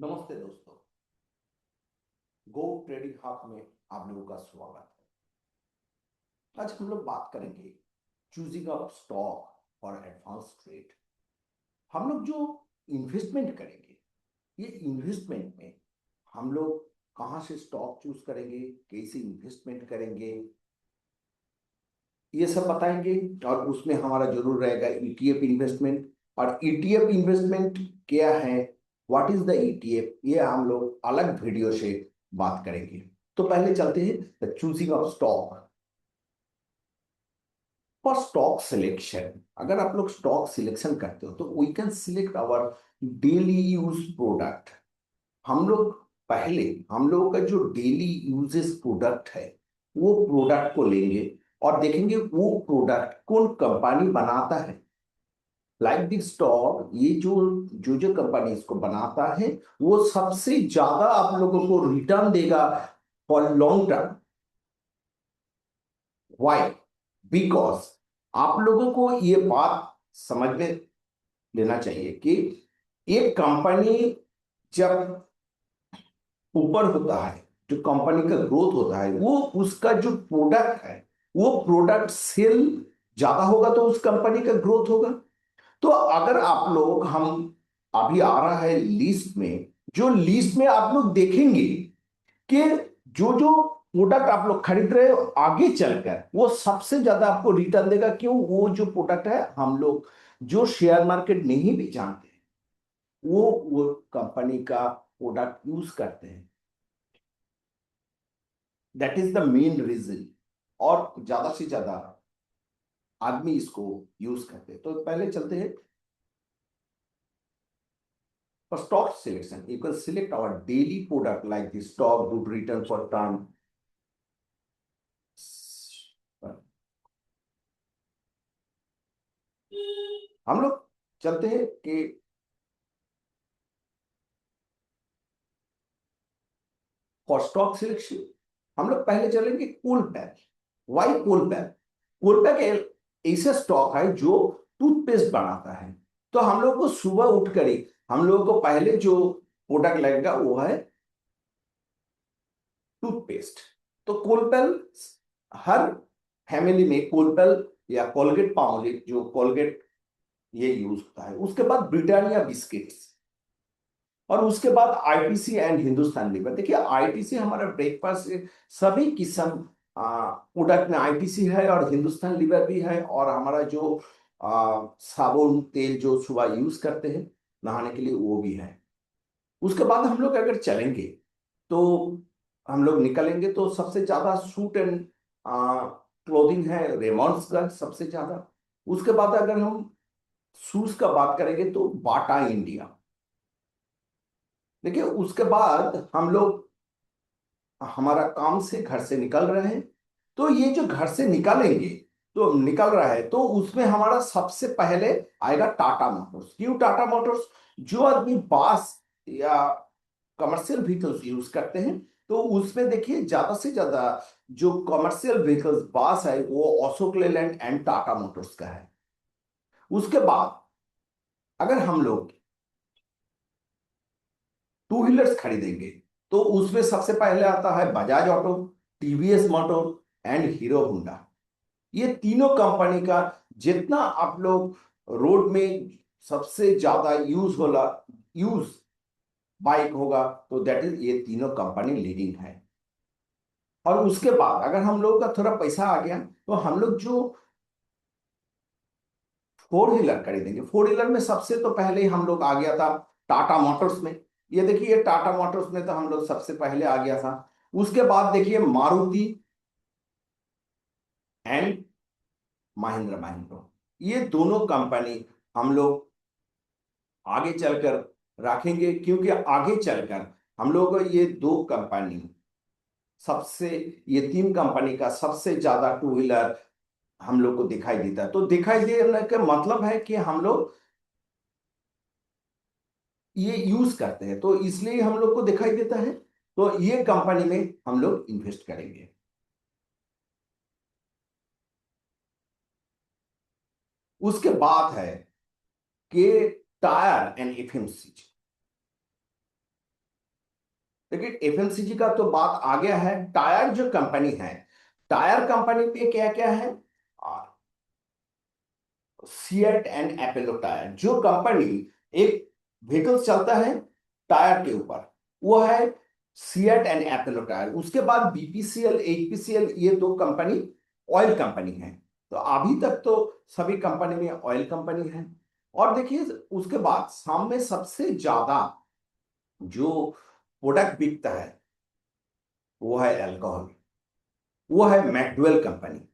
नमस्ते दोस्तों। गो trading hub में आप लोगों का स्वागत है। आज हम लोग बात करेंगे choosing a stock for advance trade. हम लोग जो इन्वेस्टमेंट करेंगे, ये इन्वेस्टमेंट में हम लोग कहाँ से स्टॉक चूज करेंगे, कैसे इन्वेस्टमेंट करेंगे, ये सब बताएंगे। और उसमें हमारा जरूर रहेगा ईटीएफ इन्वेस्टमेंट। और ईटीएफ इन्वेस्टमेंट क्या है, व्हाट इज द ईटीएफ, ये हम लोग अलग वीडियो से बात करेंगे। तो पहले चलते हैं the choosing of stock. For stock selection, अगर आप लोग स्टॉक सिलेक्शन करते हो तो we can select our daily use product. हम लोग पहले हम लोगों का जो डेली यूजेस प्रोडक्ट है वो प्रोडक्ट को लेंगे और देखेंगे वो प्रोडक्ट कौन कंपनी बनाता है। लाइक दिस स्टॉक, ये जो जो जो कंपनी इसको बनाता है वो सबसे ज्यादा आप लोगों को रिटर्न देगा for long term. Why? Because आप लोगों को ये बात समझ में लेना चाहिए कि एक कंपनी जब ऊपर होता है, जो कंपनी का ग्रोथ होता है, वो उसका जो प्रोडक्ट है वो प्रोडक्ट सेल ज्यादा होगा तो उस कंपनी का ग्रोथ होगा। तो अगर आप लोग, हम अभी आ रहा है लिस्ट में, जो लिस्ट में आप लोग देखेंगे कि जो जो प्रोडक्ट आप लोग खरीद रहे हो आगे चलकर वो सबसे ज्यादा आपको रिटर्न देगा। क्यों? वो जो प्रोडक्ट है, हम लोग जो शेयर मार्केट नहीं भी जानते वो कंपनी का प्रोडक्ट यूज करते हैं। That is the main reason. और ज्यादा से ज्यादा आदमी इसको यूज करते हैं। तो पहले चलते हैं for stock selection. You can select our daily product like the stock, good return for term. हम लोग चलते हैं कि फॉर स्टॉक सिलेक्शन हम लोग पहले चलेंगे कोलपैक। Why Colpal? कोलपैक ऐसा स्टॉक है जो टूथपेस्ट बनाता है। तो हम लोग को सुबह उठकर ही हम लोगों को पहले जो प्रोडक्ट लगेगा वो है टूथपेस्ट। तो कोलपेल, हर फैमिली में कोलपेल या कोलगेट पामोलिव, जो कोलगेट ये यूज होता है। उसके बाद ब्रिटानिया बिस्किट्स, और उसके बाद आईटीसी एंड हिंदुस्तान लीवर। देखिए आईटीसी हमारा ब्रेकफास्ट सभी किस्म प्रोडक्ट में आईटीसी है और हिंदुस्तान लीवर भी है। और हमारा जो साबुन तेल जो सुबह यूज करते हैं नहाने के लिए वो भी है। उसके बाद हम लोग अगर चलेंगे तो हम लोग निकलेंगे तो सबसे ज्यादा सूट एंड क्लोथिंग है रेमॉन्ड्स का सबसे ज्यादा। उसके बाद अगर हम शूज का बात करेंगे तो बाटा इंडिया। देखिए उसके बाद हम लोग हमारा काम से घर से निकल रहे हैं। तो ये जो घर से निकलेंगे तो निकल रहा है तो उसमें हमारा सबसे पहले आएगा टाटा मोटर्स। क्यों टाटा मोटर्स? जो आदमी बस या कमर्शियल व्हीकल्स यूज करते हैं तो उसमें देखिए ज्यादा से ज्यादा जो कमर्शियल व्हीकल्स बस है वो अशोक लेलैंड एंड टाटा मोटर्स का है। उसके बाद अगर हम लोग टू व्हीलर्स खरीदेंगे तो उसमें सबसे पहले आता है Bajaj auto, TVS motor and hero Honda. ये तीनों कंपनी का जितना आप लोग रोड में सबसे ज्यादा यूज बाइक होगा तो दैट इज ये तीनों कंपनी लीडिंग है। और उसके बाद अगर हम लोगों का थोड़ा पैसा आ गया तो हम लोग जो फोर व्हीलर खरीदेंगे, फोर व्हीलर में सबसे तो पहले ही हम लोग आ गया था टाटा मोटर्स में। ये देखिए टाटा मोटर्स में तो हम लोग सबसे पहले आ गया था। उसके बाद देखिए मारुति एंड महिंद्रा महिंद्रा। ये दोनों कंपनी हम लोग आगे चलकर रखेंगे, क्योंकि आगे चलकर हम लोग को ये दो कंपनी सबसे, ये तीन कंपनी का सबसे ज्यादा टू व्हीलर हम लोग को दिखाई देता है। तो दिखाई देने का मतलब है कि हम लोग ये यूज करते हैं तो इसलिए हम लोग को दिखाई देता है। तो ये कंपनी में हम लोग इन्वेस्ट करेंगे। उसके बाद है कि टायर एंड एफएमसीजी। देखिए एफएमसीजी का तो बात आ गया है। टायर जो कंपनी है, टायर कंपनी पे क्या क्या है, सिएट एंड एपोलो टायर। जो कंपनी एक व्हीकल चलता है टायर के ऊपर, वो है सिएट एंड एपोलो टायर। उसके बाद बीपीसीएल, एचपीसीएल, ये दो कंपनी ऑयल कंपनी है। तो अभी तक तो सभी कंपनी में ऑयल कंपनी है। और देखिए उसके बाद सामने सबसे ज्यादा जो प्रोडक्ट बिकता है वो है अल्कोहल, वो है मैकडवेल कंपनी।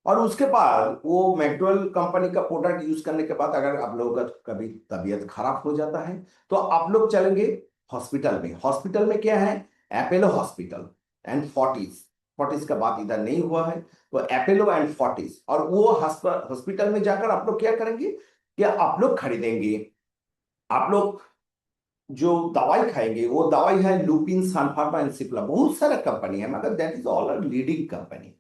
और उसके बाद वो मैकडवेल कंपनी का प्रोडक्ट यूज करने के बाद अगर आप लोगों का कभी तबीयत खराब हो जाता है तो आप लोग चलेंगे हॉस्पिटल में। हॉस्पिटल में क्या है, Apollo hospital and Fortis. Fortis का बात इधर नहीं हुआ है, तो एपोलो एंड फोर्टिस। और वो हॉस्पिटल में जाकर आप लोग क्या करेंगे, क्या आप लोग खरीदेंगे, आप लोग जो दवाई खाएंगे वो दवाई है लुपिन, सनफार्मा एंड सिप्ला। बहुत सारा कंपनी है मगर that is all leading company.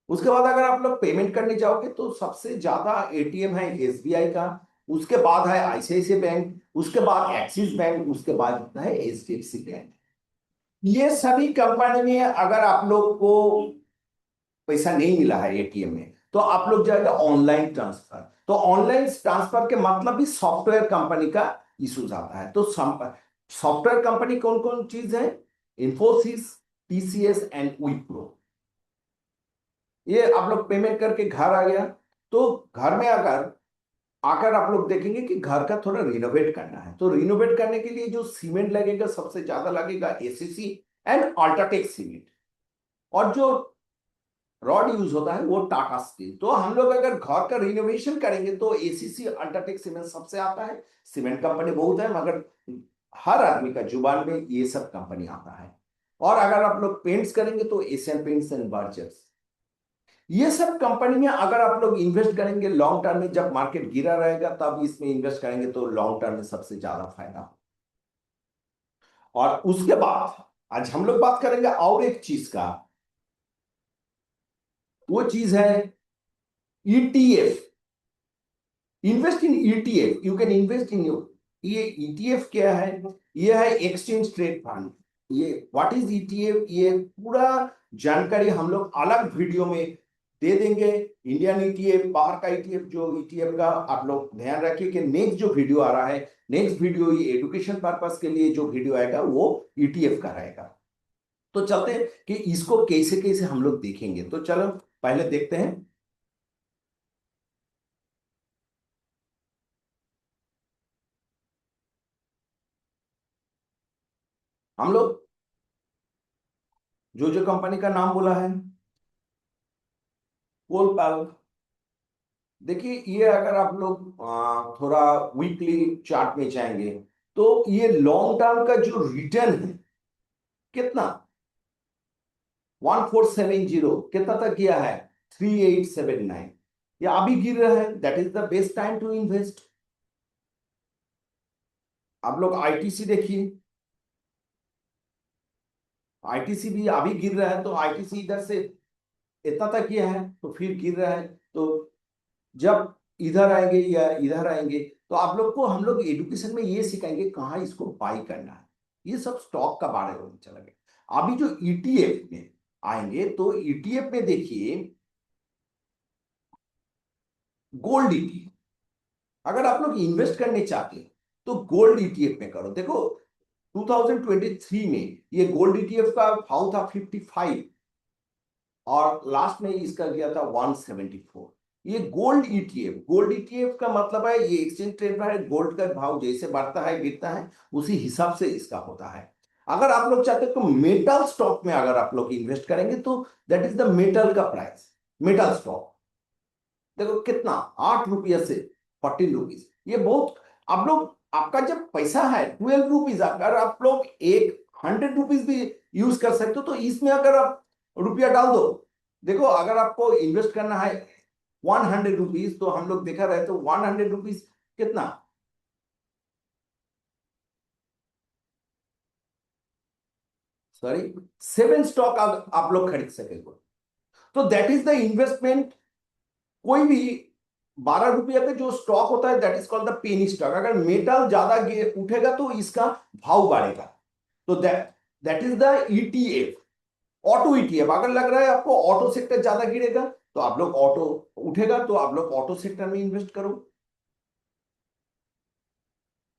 उसके बाद अगर आप लोग पेमेंट करने जाओगे तो सबसे ज्यादा एटीएम है एसबीआई का, उसके बाद है आईसीआईसीआई बैंक, उसके बाद एक्सिस बैंक, उसके बाद है एचडीएफसी बैंक। ये सभी कंपनी में अगर आप लोग को पैसा नहीं मिला है एटीएम में तो आप लोग जाएगा ऑनलाइन ट्रांसफर। तो ऑनलाइन ट्रांसफर के मतलब भी सॉफ्टवेयर कंपनी का इशूज आता है। तो सॉफ्टवेयर कंपनी कौन कौन चीज है, इंफोसिस, टीसीएस एंड विप्रो। ये आप लोग पेमेंट करके घर आ गया, तो घर में अगर आकर आप लोग देखेंगे कि घर का थोड़ा रिनोवेट करना है। तो रिनोवेट करने के लिए जो सीमेंट लगेगा सबसे ज्यादा लगेगा एसीसी एंड अल्ट्राटेक सीमेंट। और जो रॉड यूज होता है वो टाटा स्टील। तो हम लोग अगर घर का रिनोवेशन करेंगे तो एसीसी अल्ट्राटेक सीमेंट सबसे आता है। सीमेंट कंपनी बहुत है मगर हर आदमी का जुबान में ये सब कंपनी आता है। और अगर आप लोग पेंट्स करेंगे तो एशियन पेंट्स एंड बर्जर्स। ये सब कंपनी में अगर आप लोग इन्वेस्ट करेंगे लॉन्ग टर्म में, जब मार्केट गिरा रहेगा तब इसमें इन्वेस्ट करेंगे तो लॉन्ग टर्म में सबसे ज्यादा फायदा हो। और उसके बाद आज हम लोग बात करेंगे और एक चीज का, वो चीज है ETF. Invest in ETF, you can invest in you. ये ईटीएफ क्या है, ये है एक्सचेंज ट्रेड फंड। ये व्हाट इज ईटीएफ, ये पूरा जानकारी हम लोग अलग वीडियो में दे देंगे। इंडियन ईटीएफ, बाहर का ईटीएफ, जो ईटीएफ का आप लोग ध्यान रखिए कि नेक्स्ट जो वीडियो आ रहा है, नेक्स्ट वीडियो ये एजुकेशन पर्पस के लिए जो वीडियो आएगा वो ईटीएफ का रहेगा। तो चलते हैं कि इसको कैसे कैसे हम लोग देखेंगे। तो चलो पहले देखते हैं। हम लोग जो कंपनी का नाम बोला है कोलपाल। देखिए ये अगर आप लोग थोड़ा वीकली चार्ट में जाएंगे तो ये लॉन्ग टर्म का जो रिटर्न है कितना, 1470, कितना तक किया है, 3879। ये अभी गिर रहा है, that is the best time to invest. आप लोग आईटीसी देखिए, आईटीसी भी अभी गिर रहा है। तो आईटीसी इधर से इतना तक किया है तो फिर गिर रहा है। तो जब इधर आएंगे या इधर आएंगे तो आप लोग को हम लोग एजुकेशन में ये सिखाएंगे कहाँ इसको बाई करना है। ये सब स्टॉक का बारे में चला गया। अभी जो ईटीएफ में आएंगे तो ईटीएफ में देखिए गोल्ड ईटीएफ। अगर आप लोग इन्वेस्ट करने चाहते हैं तो गोल्ड ईटीएफ में करो। देखो 2023 में ये गोल्ड ईटीएफ का भाव था 55 और लास्ट में इसका गया था 174। ये गोल्ड ईटीएफ, गोल्ड ईटीएफ का मतलब है ये एक्सचेंज ट्रेड है। गोल्ड का भाव जैसे बढ़ता है गिरता है उसी हिसाब से इसका होता है। अगर आप लोग चाहते हो तो मेटल स्टॉक में अगर आप लोग इन्वेस्ट करेंगे तो दैट इज द मेटल का प्राइस। मेटल स्टॉक देखो कितना, 8 रुपया से 14 रुपीज। ये बहुत, आप लोग आपका जब पैसा है 12 रुपीज, अगर आप लोग एक 100 रुपीज भी यूज कर सकते हो तो इसमें अगर आप रुपया डाल दो। देखो अगर आपको इन्वेस्ट करना है 100 रुपीज तो हम लोग देखा रहे तो 100 रुपीज कितना, सॉरी 7 स्टॉक आप लोग खरीद सकेंगे। तो दैट इज द इन्वेस्टमेंट। कोई भी 12 रुपया का जो स्टॉक होता है that is called the penny stock. अगर मेटल ज्यादा उठेगा तो इसका भाव बढ़ेगा। तो that is the ETF, auto ETF. अगर लग रहा है आपको ऑटो सेक्टर ज्यादा गिरेगा तो आप लोग ऑटो उठेगा तो आप लोग ऑटो सेक्टर में इन्वेस्ट करो।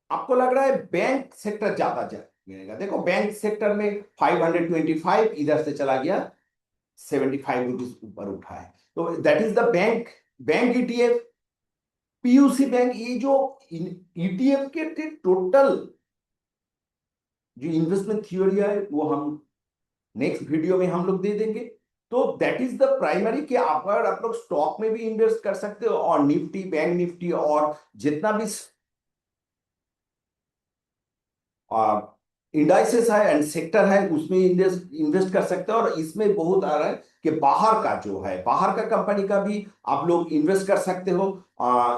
आपको लग रहा है बैंक सेक्टर ज्यादा गिरेगा, देखो बैंक सेक्टर में 525 इधर से चला गया, 75 रुपीज ऊपर उठा है, तो that is the bank, bank ETF, PUC bank. ये जो ईटीएफ के टोटल जो इन्वेस्टमेंट थ्योरी है वो हम नेक्स्ट वीडियो में हम लोग दे देंगे। तो दैट इज द प्राइमरी कि अगर आप लोग स्टॉक में भी इन्वेस्ट कर सकते हो और निफ्टी, बैंक निफ्टी और जितना भी इंडाइसेस है एंड सेक्टर है उसमें इन्वेस्ट इन्वेस्ट कर सकते हो। और इसमें बहुत आ रहा है कि बाहर का जो है, बाहर का कंपनी का भी आप लोग इन्वेस्ट कर सकते हो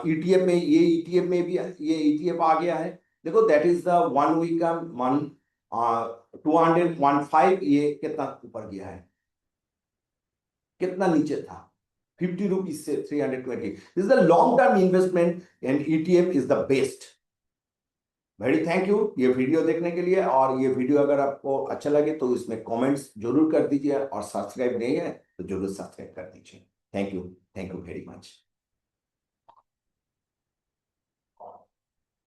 ईटीएफ में। ये ईटीएफ में भी ये ईटीएफ आ गया है, देखो दैट इज द 1 वीक का 215, ये कितना ऊपर गया है, कितना नीचे था, 50 रुपीज से 320। This is the long term investment and ETF is the best. Very thank you ये वीडियो देखने के लिए, और ये वीडियो अगर आपको अच्छा लगे तो इसमें कमेंट्स जरूर कर दीजिए, और सब्सक्राइब नहीं है तो जरूर सब्सक्राइब कर दीजिए। Thank you very much.